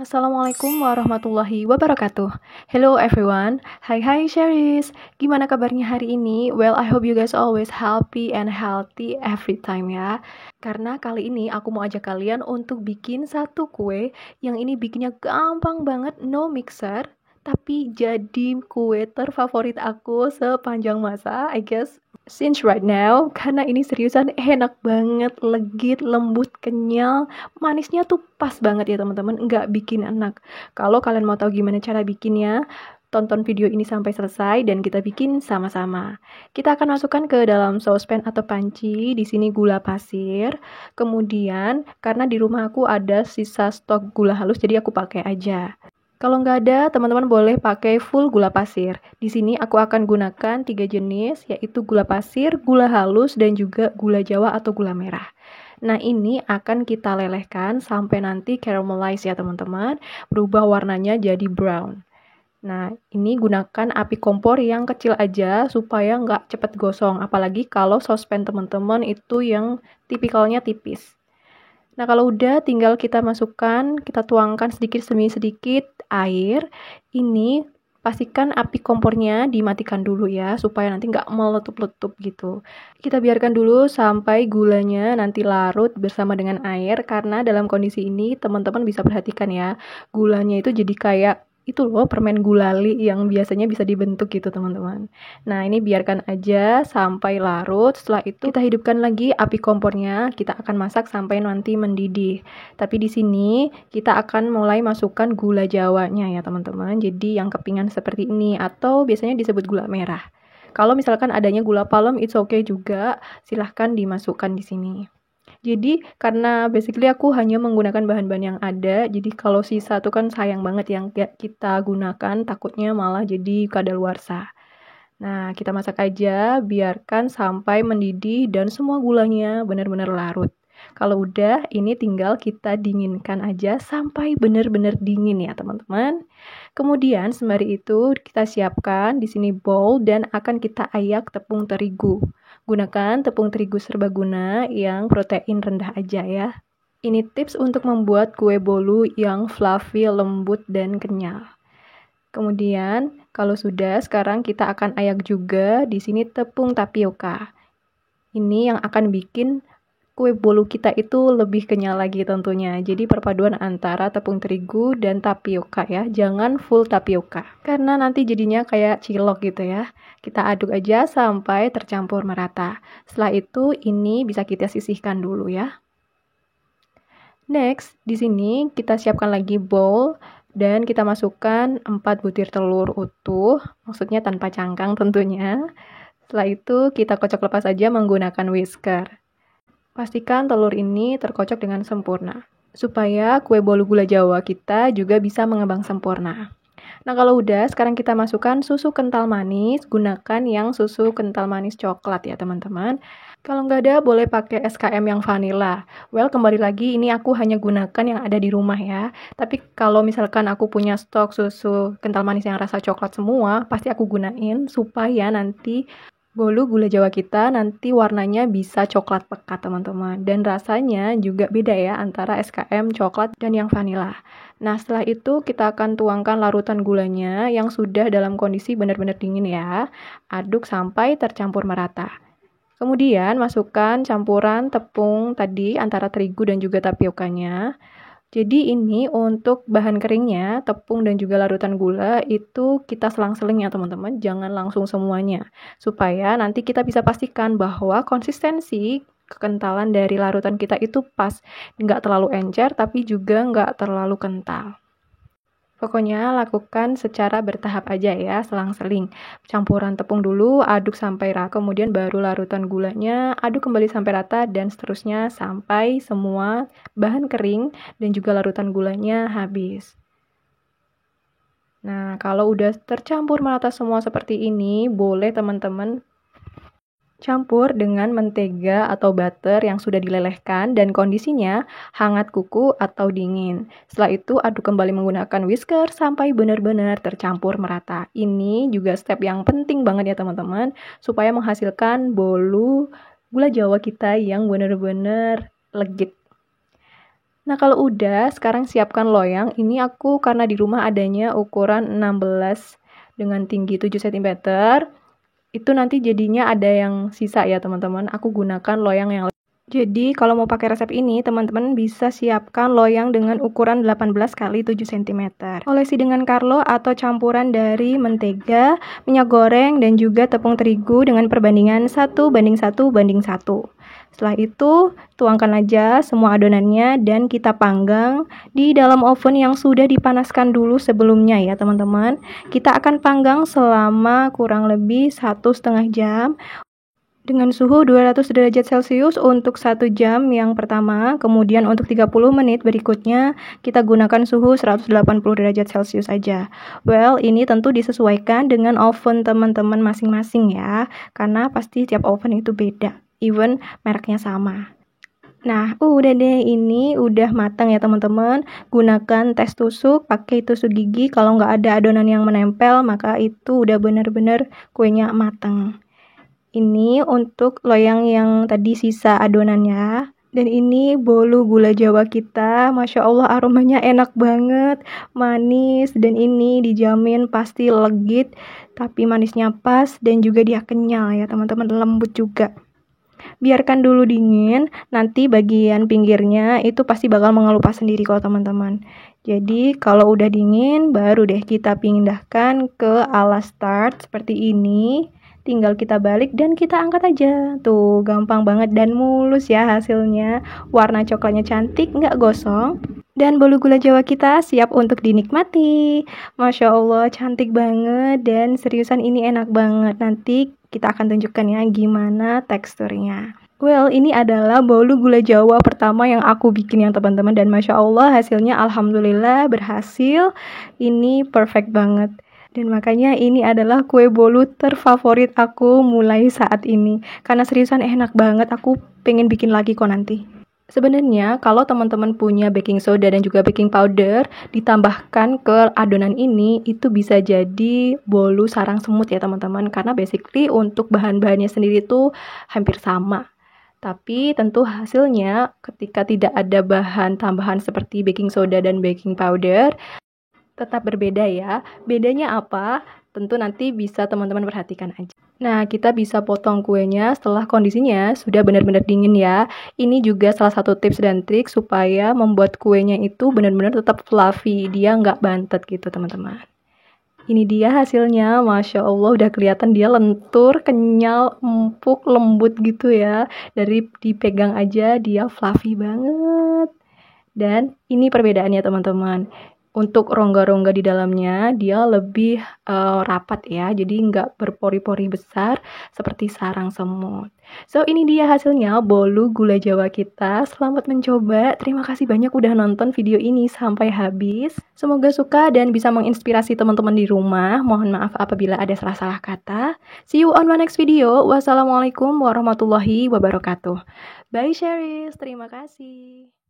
Assalamualaikum warahmatullahi wabarakatuh. Hello everyone. Hai Sherries. Gimana kabarnya hari ini? Well, I hope you guys always happy and healthy every time ya. Karena kali ini aku mau ajak kalian untuk bikin satu kue yang ini bikinnya gampang banget, no mixer. Tapi jadi kue terfavorit aku sepanjang masa, I guess. Since right now, karena ini seriusan enak banget, legit, lembut, kenyal, manisnya tuh pas banget ya teman-teman, nggak bikin enak. Kalau kalian mau tahu gimana cara bikinnya, tonton video ini sampai selesai dan kita bikin sama-sama. Kita akan masukkan ke dalam saucepan atau panci, di sini gula pasir. Kemudian, karena di rumah aku ada sisa stok gula halus, jadi aku pakai aja. Kalau nggak ada, teman-teman boleh pakai full gula pasir. Di sini aku akan gunakan 3 jenis, yaitu gula pasir, gula halus, dan juga gula jawa atau gula merah. Nah, ini akan kita lelehkan sampai nanti caramelize ya teman-teman, berubah warnanya jadi brown. Nah, ini gunakan api kompor yang kecil aja supaya nggak cepet gosong, apalagi kalau saucepan teman-teman itu yang tipikalnya tipis. Nah, kalau udah tinggal kita masukkan, kita tuangkan sedikit demi sedikit air. Ini pastikan api kompornya dimatikan dulu ya, supaya nanti nggak meletup-letup gitu. Kita biarkan dulu sampai gulanya nanti larut bersama dengan air, karena dalam kondisi ini teman-teman bisa perhatikan ya, gulanya itu jadi kayak itu loh permen gulali yang biasanya bisa dibentuk gitu teman-teman. Nah, ini biarkan aja sampai larut. Setelah itu kita hidupkan lagi api kompornya. Kita akan masak sampai nanti mendidih. Tapi di sini kita akan mulai masukkan gula jawanya ya teman-teman. Jadi yang kepingan seperti ini atau biasanya disebut gula merah. Kalau misalkan adanya gula palem, it's okay juga. Silahkan dimasukkan di sini. Jadi karena basically aku hanya menggunakan bahan-bahan yang ada, jadi kalau sisa tuh kan sayang banget yang gak kita gunakan, takutnya malah jadi kadaluarsa. Nah, kita masak aja, biarkan sampai mendidih dan semua gulanya benar-benar larut. Kalau udah, ini tinggal kita dinginkan aja sampai benar-benar dingin ya teman-teman. Kemudian sembari itu kita siapkan di sini bowl dan akan kita ayak tepung terigu. Gunakan tepung terigu serbaguna yang protein rendah aja ya. Ini tips untuk membuat kue bolu yang fluffy, lembut, dan kenyal. Kemudian, kalau sudah, sekarang kita akan ayak juga di sini tepung tapioka. Ini yang akan bikin kue bolu kita itu lebih kenyal lagi tentunya. Jadi perpaduan antara tepung terigu dan tapioka ya. Jangan full tapioka. Karena nanti jadinya kayak cilok gitu ya. Kita aduk aja sampai tercampur merata. Setelah itu ini bisa kita sisihkan dulu ya. Next, di sini kita siapkan lagi bowl dan kita masukkan 4 butir telur utuh, maksudnya tanpa cangkang tentunya. Setelah itu kita kocok lepas aja menggunakan whisker. Pastikan telur ini terkocok dengan sempurna, supaya kue bolu gula jawa kita juga bisa mengembang sempurna. Nah, kalau udah, sekarang kita masukkan susu kental manis. Gunakan yang susu kental manis coklat ya, teman-teman. Kalau nggak ada, boleh pakai SKM yang vanilla. Well, kembali lagi, ini aku hanya gunakan yang ada di rumah ya. Tapi kalau misalkan aku punya stok susu kental manis yang rasa coklat semua, pasti aku gunain supaya nanti bolu gula jawa kita nanti warnanya bisa coklat pekat teman-teman. Dan rasanya juga beda ya antara SKM coklat dan yang vanilla. Nah, setelah itu kita akan tuangkan larutan gulanya yang sudah dalam kondisi benar-benar dingin ya. Aduk sampai tercampur merata. Kemudian masukkan campuran tepung tadi antara terigu dan juga tapiokanya. Jadi ini untuk bahan keringnya, tepung dan juga larutan gula itu kita selang-seling ya teman-teman, jangan langsung semuanya. Supaya nanti kita bisa pastikan bahwa konsistensi kekentalan dari larutan kita itu pas, nggak terlalu encer tapi juga nggak terlalu kental. Pokoknya lakukan secara bertahap aja ya, selang-seling. Campuran tepung dulu, aduk sampai rata, kemudian baru larutan gulanya, aduk kembali sampai rata, dan seterusnya sampai semua bahan kering dan juga larutan gulanya habis. Nah, kalau udah tercampur merata semua seperti ini, boleh teman-teman campur dengan mentega atau butter yang sudah dilelehkan dan kondisinya hangat kuku atau dingin. Setelah itu aduk kembali menggunakan whisker sampai benar-benar tercampur merata. Ini juga step yang penting banget ya teman-teman, supaya menghasilkan bolu gula jawa kita yang benar-benar legit. Nah, kalau udah, sekarang siapkan loyang. Ini aku karena di rumah adanya ukuran 16 dengan tinggi 7 cm. Itu nanti jadinya ada yang sisa ya, teman-teman. Aku gunakan loyang yang jadi, kalau mau pakai resep ini, teman-teman bisa siapkan loyang dengan ukuran 18 kali 7 cm. Olesi dengan Carlo atau campuran dari mentega, minyak goreng, dan juga tepung terigu dengan perbandingan 1:1:1. Setelah itu, tuangkan aja semua adonannya dan kita panggang di dalam oven yang sudah dipanaskan dulu sebelumnya ya teman-teman. Kita akan panggang selama kurang lebih 1,5 jam dengan suhu 200 derajat Celcius untuk 1 jam yang pertama, kemudian untuk 30 menit berikutnya kita gunakan suhu 180 derajat Celcius aja. Well, ini tentu disesuaikan dengan oven teman-teman masing-masing ya, karena pasti tiap oven itu beda, even mereknya sama. Nah, udah deh, ini udah matang ya teman-teman. Gunakan tes tusuk, pakai tusuk gigi. Kalau nggak ada adonan yang menempel, maka itu udah bener-bener kuenya matang. Ini untuk loyang yang tadi sisa adonannya. Dan ini bolu gula Jawa kita. Masya Allah, aromanya enak banget, manis, dan ini dijamin pasti legit, tapi manisnya pas dan juga dia kenyal ya teman-teman, lembut juga. Biarkan dulu dingin, nanti bagian pinggirnya itu pasti bakal mengelupas sendiri kok teman-teman. Jadi kalau udah dingin, baru deh kita pindahkan ke alas tart seperti ini. Tinggal kita balik dan kita angkat aja. Tuh, gampang banget dan mulus ya hasilnya. Warna coklatnya cantik, nggak gosong. Dan bolu gula Jawa kita siap untuk dinikmati. Masya Allah, cantik banget dan seriusan ini enak banget. Nanti kita akan tunjukkan ya gimana teksturnya. Well, ini adalah bolu gula Jawa pertama yang aku bikin ya teman-teman. Dan Masya Allah hasilnya alhamdulillah berhasil. Ini perfect banget. Dan makanya ini adalah kue bolu terfavorit aku mulai saat ini. Karena seriusan enak banget, aku pengen bikin lagi kok nanti. Sebenarnya kalau teman-teman punya baking soda dan juga baking powder, ditambahkan ke adonan ini, itu bisa jadi bolu sarang semut ya teman-teman. Karena basically untuk bahan-bahannya sendiri tuh hampir sama. Tapi tentu hasilnya ketika tidak ada bahan tambahan seperti baking soda dan baking powder, tetap berbeda ya. Bedanya apa? Tentu nanti bisa teman-teman perhatikan aja. Nah, kita bisa potong kuenya setelah kondisinya sudah benar-benar dingin ya. Ini juga salah satu tips dan trik supaya membuat kuenya itu benar-benar tetap fluffy. Dia nggak bantet gitu teman-teman. Ini dia hasilnya, Masya Allah udah kelihatan dia lentur, kenyal, empuk, lembut gitu ya. Dari dipegang aja dia fluffy banget. Dan ini perbedaannya teman-teman. Untuk rongga-rongga di dalamnya dia lebih rapat ya, jadi nggak berpori-pori besar seperti sarang semut. So ini dia hasilnya bolu gula Jawa kita. Selamat mencoba. Terima kasih banyak udah nonton video ini sampai habis. Semoga suka dan bisa menginspirasi teman-teman di rumah. Mohon maaf apabila ada salah-salah kata. See you on my next video. Wassalamualaikum warahmatullahi wabarakatuh. Bye Sherry, terima kasih.